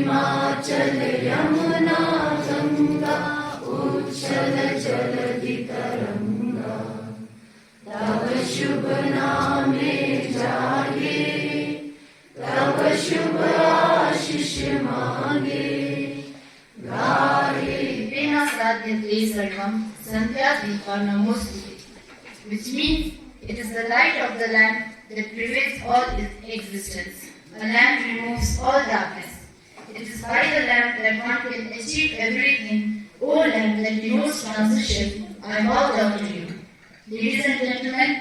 हिमाचल यमुना गंगा उच्छल जलधि तरंगा तव शुभ नामे जागे तव शुभ आशीष मांगे गाहे Vena Sadhyate Sarvam Sandhyadvipa Namostute, which means it is the light of the lamp that pervades all existence. A lamp removes all darkness. It is by the lamp that one can achieve everything. O lamp that denotes transition, I bow down to you. Ladies and gentlemen,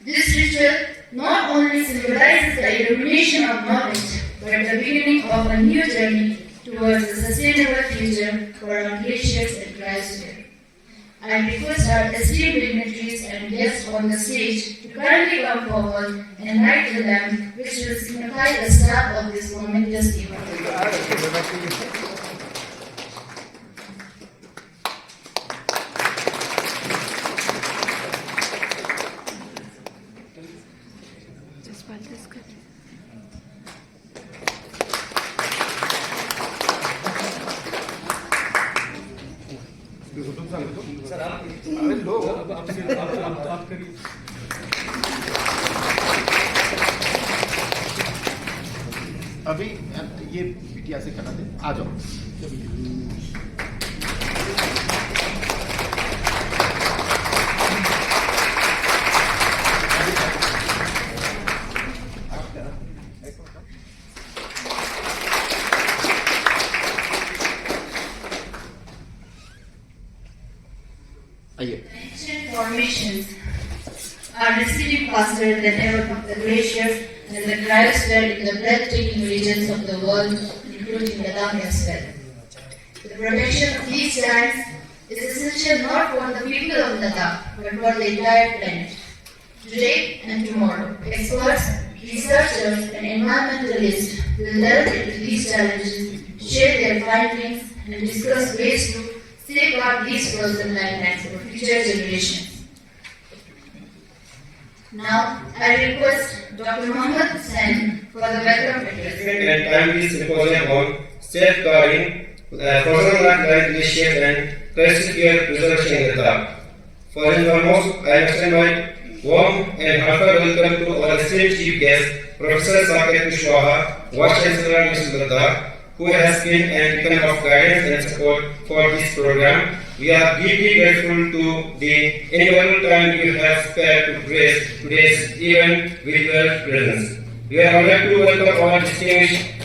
this ritual not only symbolizes the illumination of knowledge, but the beginning of a new journey towards a sustainable future for our glaciers and cryosphere. I request our esteemed dignitaries and guests on the stage to kindly come forward and light the lamp, which will signify the start of this momentous event. अभी ये बिटिया से करा दे, आ जाओ। आइए। Ancient formations are receding faster than ever from the glaciers and the cryosphere in the breathtaking regions of the world, including Ladakh as well. The protection of these lands is essential not for the people of Ladakh, but for the entire planet. Today and tomorrow, experts, researchers, and environmentalists will delve into these challenges, share their findings, and discuss ways to safeguard these frozen lands for future generations. Now, I request Dr. Mohammed Hussain for the welcome address. And timely symposium on safeguarding frozen land glaciers and cryosphere preservation in Ladakh. First and foremost, I extend my warm and heartfelt welcome to our esteemed chief guest, Professor Saket Kushwaha, Vice Chancellor University of Ladakh, who has been an beacon of guidance and support for this program. We are deeply grateful to the invaluable time you have spared to grace today's event with your presence. We are honored to welcome our distinguished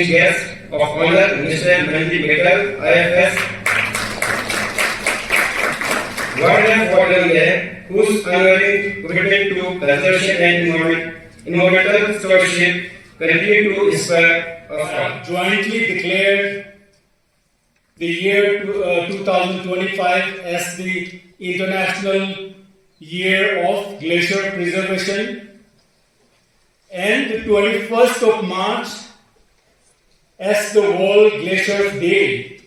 guest of honor, Mr. Mandeep Mittal, IFS, Warden for the year, whose unwavering commitment to preservation and environmental stewardship continue to inspire us all. Jointly declared the year 2025 as the International Year of Glacier Preservation and the 21st of March as the World Glacier Day.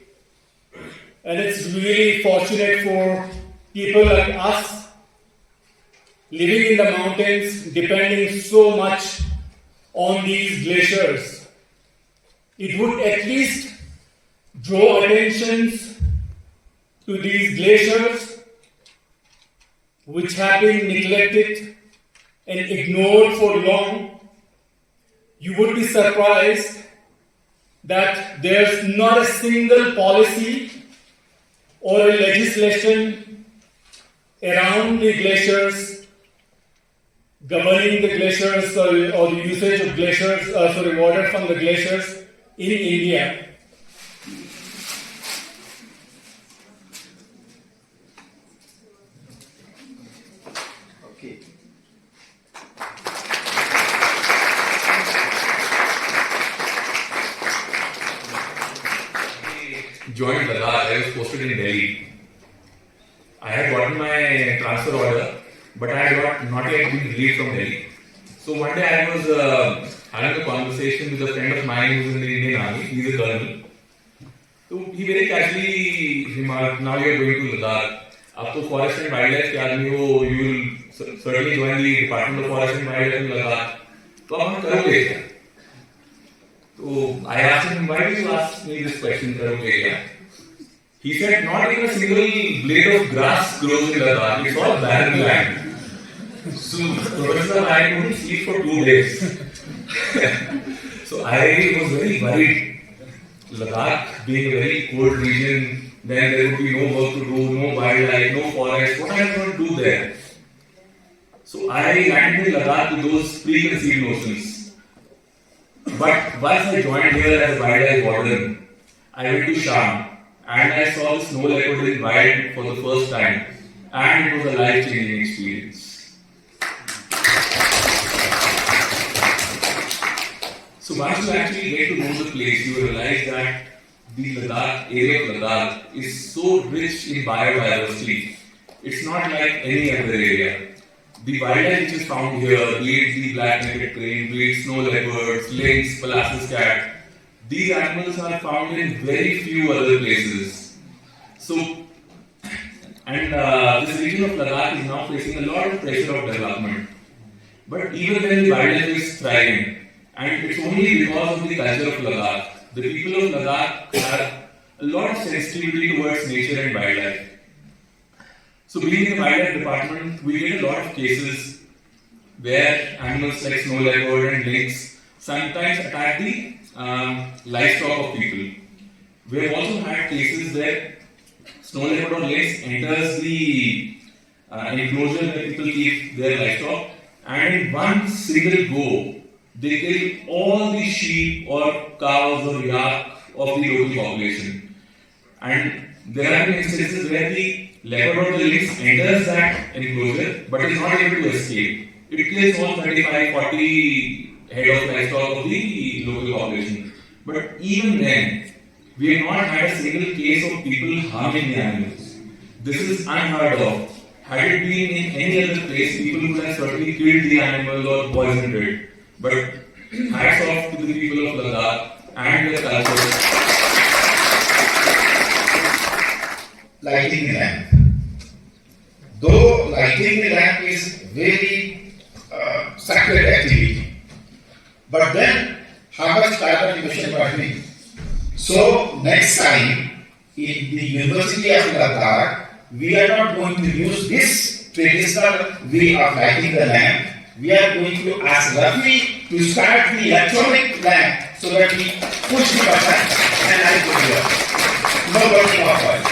And it's really fortunate for people like us living in the mountains, depending so much on these glaciers. It would at least draw attention to these glaciers which have been neglected and ignored for long. You would be surprised that there's not a single policy or a legislation around the glaciers, governing the glaciers or the usage of glaciers, water from the glaciers in India. Okay. Joined Ladakh, I was posted in Delhi. I had gotten my transfer order, but I had not yet been released from Delhi. So one day I was having a conversation with a friend of mine who's in the Indian Army. He's a colonel. So he very casually remarked, "Now you are going to Ladakh. आप तो forest and wild life के आदमी हो, you will certainly join the Department of Forest and Wildlife in Ladakh. तो अब हम करोगे क्या? तो I asked him, why did you ask me this question, करोगे क्या? He said, not even a single blade of grass grows in Ladakh. It's all barren land. So, Professor, I couldn't sleep for 2 days. So I was very worried. Ladakh being a very cold region, then there would be no work to do, no wildlife, no forest. What am I going to do there? So I landed in Ladakh with those preconceived notions. But once I joined here as a wildlife warden, I went to Sham and I saw the snow leopard in wild for the first time, and it was a life-changing experience. So once you actually get to know the place, you realize that the Ladakh, area of Ladakh is so rich in biodiversity. It's not like any other area. The wildlife which is found here, be it the black-necked crane, be it snow leopards, lynx, Pelasgus cat, these animals are found in very few other places. So, and this region of Ladakh is now facing a lot of pressure of development. But even then, the wildlife is thriving. And it's only because of the culture of Ladakh. The people of Ladakh have a lot of sensitivity towards nature and wildlife. So being in the wildlife department, we get a lot of cases where animals like snow leopard and lynx sometimes attack the livestock of people. We have also had cases where snow leopard or lynx enters the enclosure where people keep their livestock, and in one single go, they kill all the sheep or cows or yak of the local population. And there have been instances where the leopard or the lynx enters that enclosure but is not able to escape. It kills all 35-40 head of livestock of the local population. But even then, we have not had a single case of people harming the animals. This is unheard of. Had it been in any other place, people would have certainly killed the animal or poisoned it. But hats off to the people of Ladakh and their culture. Lighting the lamp. Though lighting the lamp is very sacred activity, but then how much carbon emission burning? So next time in the University of Ladakh, we are not going to use this traditional way of lighting the lamp. We are going to ask Rafi to start the electronic lamp so that we push the button and light will be on. No burning of oil.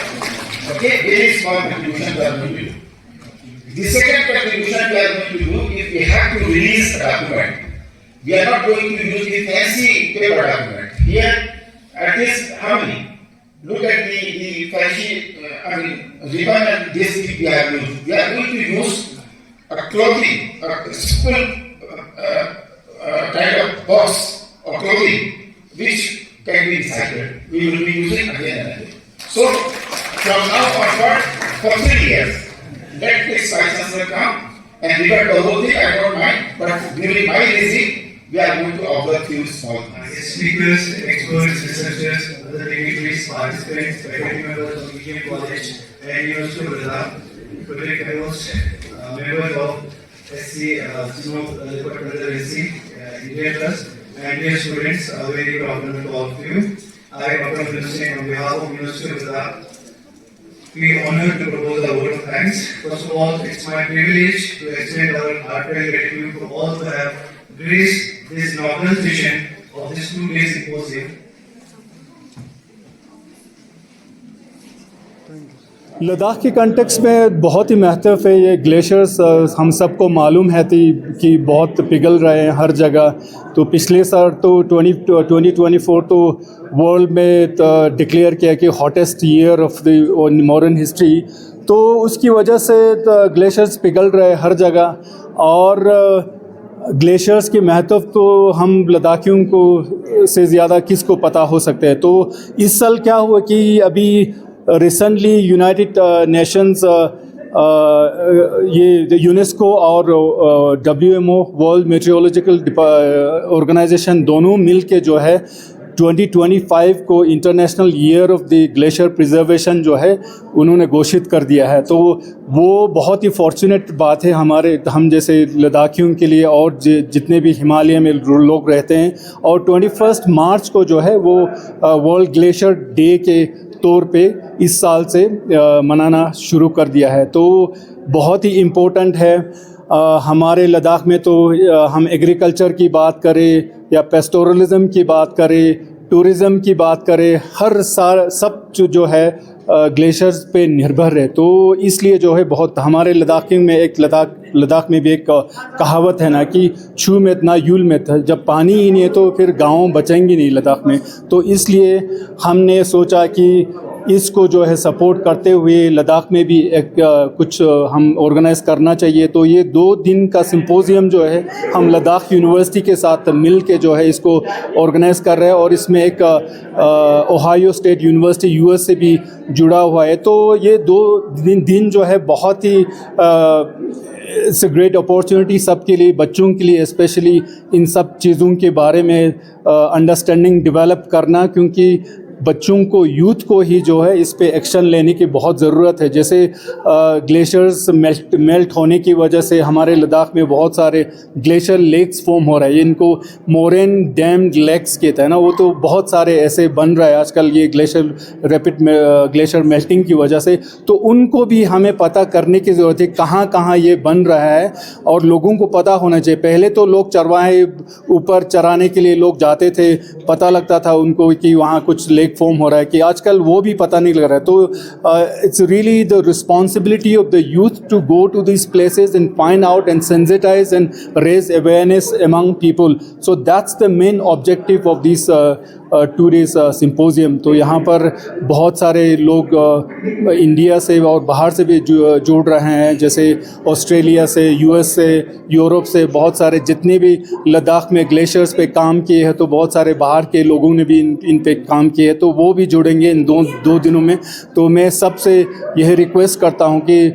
Okay, very small contribution we are going to do. The second contribution we are going to do is we have to release a document. We are not going to use the fancy paper document. Here, at least how many? Look at the fancy, ribbon and this we have used. We are going to use a clothing, a simple kind of box or clothing which can be recycled. We will be using again and again. So, from now onward, for 3 years, let this license will come and revert the whole thing, I don't mind, but during my regime, we are going to observe few small things. Speakers, experts, researchers, other dignitaries, participants, faculty members of BGM College and University of Ladakh, project fellows, members of SC, Snow Leopard Conservancy, India Trust, and dear students, a very good afternoon to all of you. I, Dr. Abdul Singh, on behalf of University of Ladakh, feel honored to propose a vote of thanks. First of all, it's my privilege to extend our heartfelt gratitude to all who have graced this noble session of this 2-day symposium. Ladakh के context में बहुत ही महत्व है ये glaciers. हम सबको मालूम है कि बहुत पिघल रहे हैं हर जगह। तो पिछले साल तो 2024 तो वर्ल्ड में डिक्लेयर किया कि hottest year of the modern history. तो उसकी वजह से ग्लेशियर्स पिघल रहे हर जगह। और ग्लेशियर्स के महत्व तो हम लद्दाखियों को से ज़्यादा किसको पता हो सकते हैं। तो इस साल क्या हुआ कि अभी रिसेंटली यूनाइटेड नेशंस ये यूनेस्को और WMO वर्ल्ड मेट्रोलॉजिकल ऑर्गेनाइजेशन दोनों मिल के जो है 2025 को international year of the glacier preservation जो है उन्होंने घोषित कर दिया है। तो वो बहुत ही फॉर्चुनेट बात है हम जैसे लद्दाखियों के लिए और जितने भी हिमालय में लोग रहते हैं। और 21 मार्च को जो है वो वर्ल्ड ग्लेशियर डे के तौर पे इस साल से मनाना शुरू कर दिया है। तो बहुत ही इम्पोर्टेंट है। हमारे लद्दाख में तो हम एग्रीकल्चर की बात करें या पेस्टोरलिज्म की बात करें, टूरिज़्म की बात करें, सब जो है ग्लेशियर्स पे निर्भर है। तो इसलिए जो है बहुत हमारे लद्दाख में भी एक कहावत है ना कि छू में ना यूल में था, जब पानी ही नहीं है तो फिर गाँव बचेंगे नहीं लद्दाख में। तो इसलिए हमने सोचा कि इसको जो है सपोर्ट करते हुए लद्दाख में भी एक कुछ हम ऑर्गेनाइज़ करना चाहिए। तो ये 2 दिन का सिंपोजियम जो है हम लद्दाख यूनिवर्सिटी के साथ मिल के जो है इसको ऑर्गेनाइज़ कर रहे हैं और इसमें एक ओहायो स्टेट यूनिवर्सिटी यूएस से भी जुड़ा हुआ है। तो ये 2 दिन जो है बहुत ही इट्स अ ग्रेट अपॉर्चुनिटी सबके लिए, बच्चों के लिए स्पेशली इन सब चीज़ों के बारे में अंडरस्टैंडिंग डेवलप करना, क्योंकि बच्चों को, यूथ को ही जो है इस पे एक्शन लेने की बहुत ज़रूरत है। जैसे ग्लेशियर्स मेल्ट होने की वजह से हमारे लद्दाख में बहुत सारे ग्लेशियर लेक्स फॉर्म हो रहे हैं। इनको मोरेन डैम लेक्स कहते हैं ना, वो तो बहुत सारे ऐसे बन रहा है आजकल ये ग्लेशियर मेल्टिंग की वजह से। तो उनको भी हमें पता करने की ज़रूरत है कहाँ कहाँ ये बन रहा है और लोगों को पता होना चाहिए। पहले तो लोग चरवाहे ऊपर चराने के लिए लोग जाते थे, पता लगता था उनको कि वहाँ कुछ फॉर्म हो रहा है, कि आजकल वो भी पता नहीं लग रहा है। तो it's really the responsibility of the youth to go to this places and find out and sensitize and raise awareness among people. So that's the main objective of this 2 days symposium. तो यहाँ पर बहुत सारे लोग India से और बाहर से भी जुड़ रहे हैं, जैसे ऑस्ट्रेलिया से, यूएस से, यूरोप से, बहुत सारे जितने भी लद्दाख में ग्लेशियर्स पे काम किए हैं, तो बहुत सारे बाहर के लोगों ने भी इन पे काम किए हैं, तो वो भी जुड़ेंगे इन 2 दिनों में। तो मैं सबसे यह रिक्वेस्ट करता हूँ कि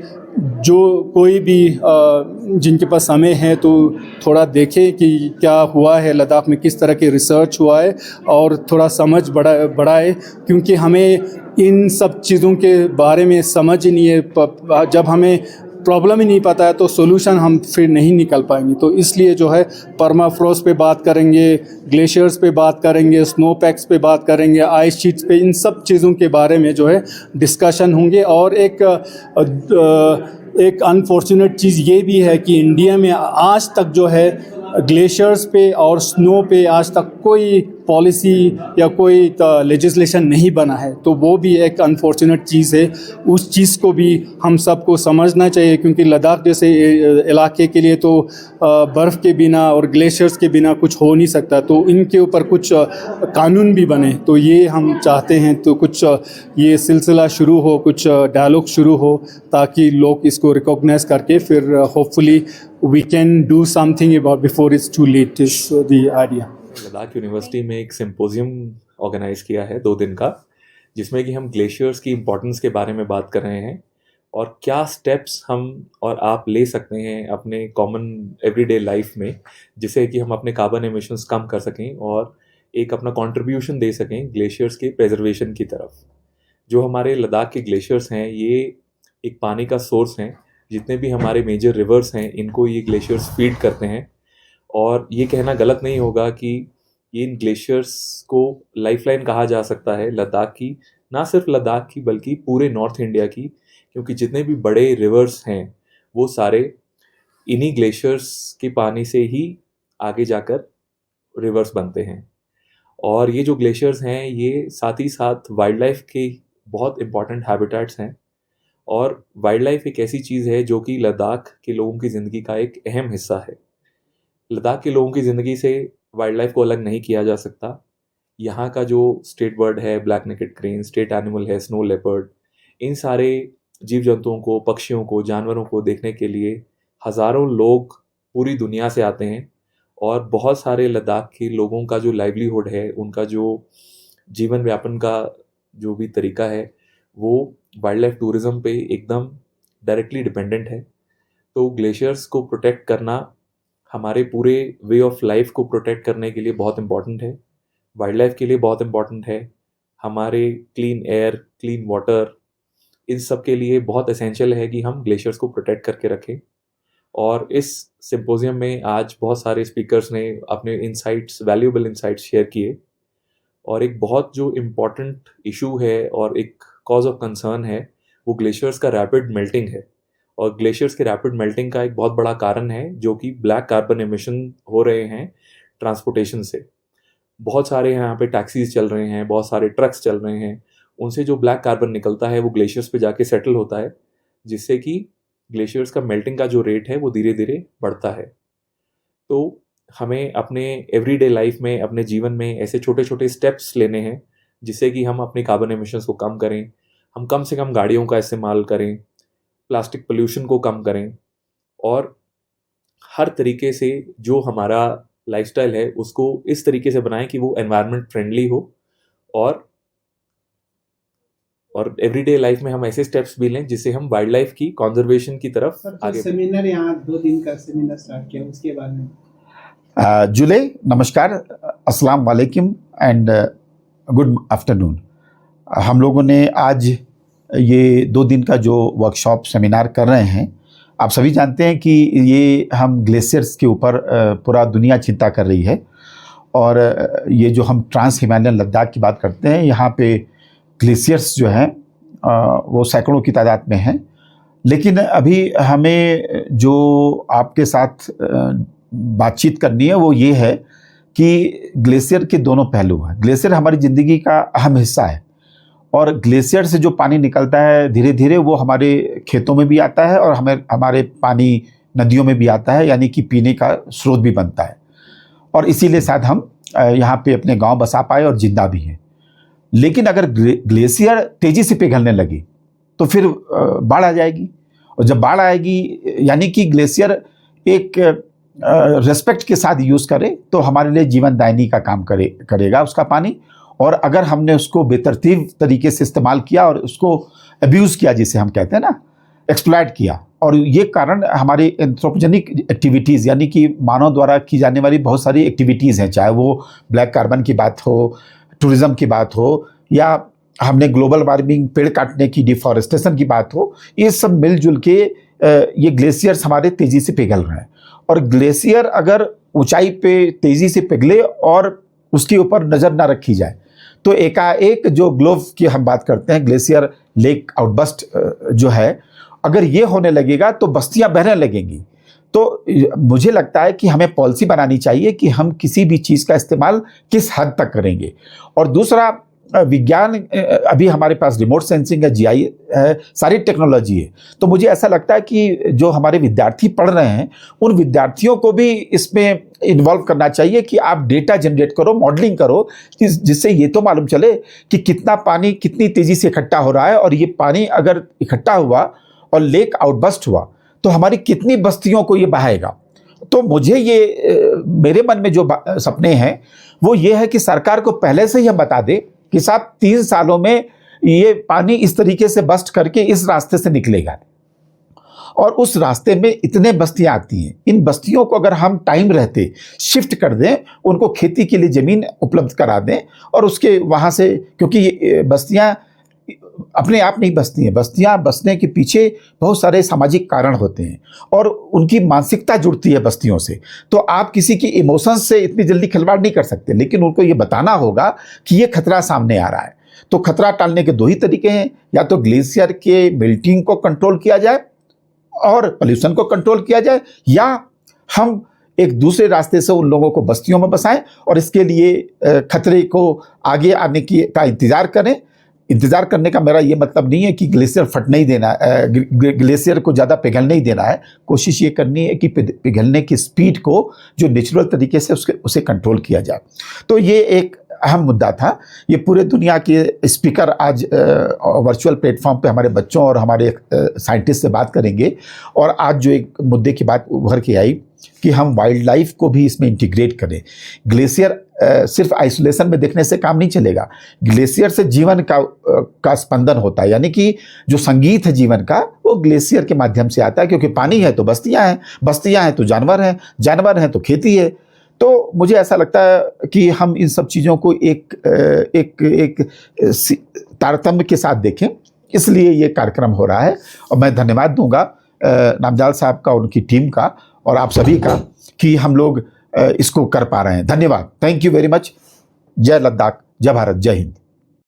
जो कोई भी जिनके पास समय है तो थोड़ा देखें कि क्या हुआ है लद्दाख में, किस तरह के रिसर्च हुआ है, और थोड़ा समझ बढ़ाए, क्योंकि हमें इन सब चीज़ों के बारे में समझ ही नहीं है। जब हमें प्रॉब्लम ही नहीं पता है तो सोल्यूशन हम फिर नहीं निकल पाएंगे। तो इसलिए जो है परमाफ्रॉस्ट पे बात करेंगे, ग्लेशियर्स पे बात करेंगे, स्नो पैक्स पे बात करेंगे, आइस शीट्स पे, इन सब चीज़ों के बारे में जो है डिस्कशन होंगे। और एक अनफॉर्चुनेट चीज़ ये भी है कि इंडिया में आज तक जो है ग्लेशियर्स पे और स्नो पे आज तक कोई पॉलिसी या कोई लेजिस्लेशन नहीं बना है। तो वो भी एक अनफॉर्चुनेट चीज़ है, उस चीज़ को भी हम सबको समझना चाहिए, क्योंकि लद्दाख जैसे इलाके के लिए तो बर्फ़ के बिना और ग्लेशियर्स के बिना कुछ हो नहीं सकता। तो इनके ऊपर कुछ कानून भी बने, तो ये हम चाहते हैं। तो कुछ ये सिलसिला शुरू हो, कुछ डायलॉग शुरू हो, ताकि लोग इसको रिकॉग्नाइज करके फिर hopefully we can do something about before it's too late is the idea। Ladakh university में एक सिंपोजियम ऑर्गेनाइज किया है 2 दिन का, जिसमें कि हम ग्लेशियर्स की इम्पोर्टेंस के बारे में बात कर रहे हैं और क्या स्टेप्स हम और आप ले सकते हैं अपने कॉमन एवरीडे लाइफ में, जिससे कि हम अपने कार्बन एमिशंस कम कर सकें और एक अपना कंट्रीब्यूशन दे सकें ग्लेशियर्स के प्रिजर्वेशन की तरफ। जो हमारे लद्दाख के ग्लेशियर्स हैं, ये एक पानी का सोर्स हैं। जितने भी हमारे मेजर रिवर्स हैं, इनको ये ग्लेशियर्स फीड करते हैं। और ये कहना गलत नहीं होगा कि ये इन ग्लेशियर्स को लाइफलाइन कहा जा सकता है लद्दाख की, ना सिर्फ लद्दाख की बल्कि पूरे नॉर्थ इंडिया की, क्योंकि जितने भी बड़े रिवर्स हैं वो सारे इन्हीं ग्लेशियर्स के पानी से ही आगे जाकर रिवर्स बनते हैं। और ये जो ग्लेशियर्स हैं, ये साथ ही साथ वाइल्ड लाइफ के बहुत इंपॉर्टेंट हैबिटेट्स हैं। और वाइल्ड लाइफ एक ऐसी चीज़ है जो कि लद्दाख के लोगों की ज़िंदगी का एक अहम हिस्सा है। लद्दाख के लोगों की ज़िंदगी से वाइल्ड लाइफ को अलग नहीं किया जा सकता। यहाँ का जो स्टेट बर्ड है black naked crane, state animal है स्नो लेपर्ड, इन सारे जीव जंतुओं को, पक्षियों को, जानवरों को देखने के लिए हज़ारों लोग पूरी दुनिया से आते हैं। और बहुत सारे लद्दाख के लोगों का जो लाइवलीहुड है, उनका जो जीवन व्यापन का जो भी तरीका है, वो वाइल्ड लाइफ टूरिज़्म पे एकदम डायरेक्टली डिपेंडेंट है। तो ग्लेशियर्स को प्रोटेक्ट करना हमारे पूरे वे ऑफ लाइफ को प्रोटेक्ट करने के लिए बहुत इम्पॉर्टेंट है। वाइल्ड लाइफ के लिए बहुत इम्पॉर्टेंट है, हमारे क्लीन एयर, क्लीन वाटर, इन सब के लिए बहुत एसेंशियल है कि हम ग्लेशियर्स को प्रोटेक्ट करके रखें। और इस सिंपोजियम में आज बहुत सारे स्पीकर्स ने अपने इंसाइट्स, वैल्यूएबल इंसाइट्स शेयर किए। और एक बहुत जो इम्पॉर्टेंट इशू है और एक कॉज ऑफ कंसर्न है वो ग्लेशियर्स का रैपिड मेल्टिंग है। और ग्लेशियर्स के रैपिड मेल्टिंग का एक बहुत बड़ा कारण है जो कि ब्लैक कार्बन एमिशन हो रहे हैं ट्रांसपोर्टेशन से। बहुत सारे यहाँ पे टैक्सीज चल रहे हैं, बहुत सारे ट्रक्स चल रहे हैं, उनसे जो ब्लैक कार्बन निकलता है वो ग्लेशियर्स पे जाके सेटल होता है, जिससे कि ग्लेशियर्स का मेल्टिंग का जो रेट है वो धीरे धीरे बढ़ता है। तो हमें अपने एवरीडे लाइफ में, अपने जीवन में ऐसे छोटे छोटे स्टेप्स लेने हैं जिससे कि हम अपने कार्बन एमिशंस को कम करें। हम कम से कम गाड़ियों का इस्तेमाल करें, प्लास्टिक पोल्यूशन को कम करें, और हर तरीके से जो हमारा लाइफस्टाइल है उसको इस तरीके से बनाएं कि वो एनवायरनमेंट फ्रेंडली हो। और एवरीडे लाइफ में हम ऐसे स्टेप्स भी लें जिससे हम वाइल्ड लाइफ की कंजर्वेशन की तरफ आगे। सेमिनार यहाँ 2 दिन का सेमिनार स्टार्ट किया, उसके बारे में जुले, नमस्कार, अस्सलाम वालेकुम एंड गुड आफ्टरनून। हम लोगों ने आज ये 2 दिन का जो वर्कशॉप सेमिनार कर रहे हैं, आप सभी जानते हैं कि ये हम ग्लेशियर्स के ऊपर पूरा दुनिया चिंता कर रही है। और ये जो हम ट्रांस हिमालयन लद्दाख की बात करते हैं, यहाँ पे ग्लेशियर्स जो हैं वो सैकड़ों की तादाद में हैं। लेकिन अभी हमें जो आपके साथ बातचीत करनी है वो ये है कि ग्लेशियर के दोनों पहलू हैं। ग्लेशियर हमारी ज़िंदगी का अहम हिस्सा है और ग्लेशियर से जो पानी निकलता है धीरे धीरे वो हमारे खेतों में भी आता है और हमारे पानी नदियों में भी आता है, यानी कि पीने का स्रोत भी बनता है। और इसीलिए शायद हम यहाँ पे अपने गांव बसा पाए और जिंदा भी हैं। लेकिन अगर ग्लेशियर तेज़ी से पिघलने लगी तो फिर बाढ़ आ जाएगी, और जब बाढ़ आएगी यानी कि ग्लेशियर एक रेस्पेक्ट के साथ यूज़ करे तो हमारे लिए जीवनदायिनी का काम करेगा उसका पानी। और अगर हमने उसको बेतरतीब तरीके से इस्तेमाल किया और उसको अब्यूज़ किया, जिसे हम कहते हैं ना, एक्सप्लॉइट किया, और ये कारण हमारी एंथ्रोपोजेनिक एक्टिविटीज़ यानी कि मानव द्वारा की जाने वाली बहुत सारी एक्टिविटीज़ हैं, चाहे वो ब्लैक कार्बन की बात हो, टूरिज़्म की बात हो, या हमने ग्लोबल वार्मिंग, पेड़ काटने की, डिफॉरेस्टेशन की बात हो, ये सब मिलजुल के ये ग्लेशियर्स हमारे तेज़ी से पिघल रहे हैं। और ग्लेशियर अगर ऊंचाई पे तेज़ी से पिघले और उसके ऊपर नज़र ना रखी जाए तो एकाएक जो ग्लोब की हम बात करते हैं, ग्लेशियर लेक आउटबस्ट जो है, अगर ये होने लगेगा तो बस्तियां बहने लगेंगी। तो मुझे लगता है कि हमें पॉलिसी बनानी चाहिए कि हम किसी भी चीज़ का इस्तेमाल किस हद तक करेंगे। और दूसरा, विज्ञान, अभी हमारे पास रिमोट सेंसिंग है, जीआई है, सारी टेक्नोलॉजी है। तो मुझे ऐसा लगता है कि जो हमारे विद्यार्थी पढ़ रहे हैं उन विद्यार्थियों को भी इसमें इन्वॉल्व करना चाहिए कि आप डेटा जनरेट करो, मॉडलिंग करो, जिससे ये तो मालूम चले कि कितना पानी कितनी तेज़ी से इकट्ठा हो रहा है, और ये पानी अगर इकट्ठा हुआ और लेक आउटबस्ट हुआ तो हमारी कितनी बस्तियों को ये बहाएगा। तो मुझे ये मेरे मन में जो सपने हैं वो ये है कि सरकार को पहले से ही हम बता दें कि साहब 3 सालों में ये पानी इस तरीके से बस्ट करके इस रास्ते से निकलेगा, और उस रास्ते में इतने बस्तियां आती हैं। इन बस्तियों को अगर हम टाइम रहते शिफ्ट कर दें, उनको खेती के लिए ज़मीन उपलब्ध करा दें, और उसके वहाँ से, क्योंकि ये बस्तियां अपने आप नहीं बसती हैं, बस्तियां बसने के पीछे बहुत सारे सामाजिक कारण होते हैं और उनकी मानसिकता जुड़ती है बस्तियों से। तो आप किसी की इमोशंस से इतनी जल्दी खिलवाड़ नहीं कर सकते, लेकिन उनको ये बताना होगा कि ये खतरा सामने आ रहा है। तो खतरा टालने के 2 ही तरीके हैं, या तो ग्लेशियर के मेल्टिंग को कंट्रोल किया जाए और पोल्यूशन को कंट्रोल किया जाए, या हम एक दूसरे रास्ते से उन लोगों को बस्तियों में बसाएं और इसके लिए खतरे को आगे आने का इंतज़ार करें। इंतज़ार करने का मेरा ये मतलब नहीं है कि ग्लेशियर फट नहीं देना, ग्लेशियर को ज़्यादा पिघल नहीं देना है। कोशिश ये करनी है कि पिघलने की स्पीड को जो नेचुरल तरीके से उसे कंट्रोल किया जाए। तो ये एक अहम मुद्दा था। ये पूरे दुनिया के स्पीकर आज वर्चुअल प्लेटफॉर्म पे हमारे बच्चों और हमारे साइंटिस्ट से बात करेंगे, और आज जो एक मुद्दे की बात उभर के आई कि हम वाइल्ड लाइफ को भी इसमें इंटीग्रेट करें। ग्लेशियर सिर्फ आइसोलेशन में देखने से काम नहीं चलेगा। ग्लेशियर से जीवन का स्पंदन होता है, यानी कि जो संगीत है जीवन का वो ग्लेशियर के माध्यम से आता है, क्योंकि पानी है तो बस्तियां हैं, बस्तियां हैं तो जानवर हैं, जानवर हैं तो खेती है। तो मुझे ऐसा लगता है कि हम इन सब चीज़ों को एक तारतम्य के साथ देखें, इसलिए ये कार्यक्रम हो रहा है। और मैं धन्यवाद दूंगा नामजाल साहब का, उनकी टीम का और आप सभी का कि हम लोग इसको कर पा रहे हैं। धन्यवाद, थैंक यू वेरी मच। जय लद्दाख, जय भारत, जय हिंद।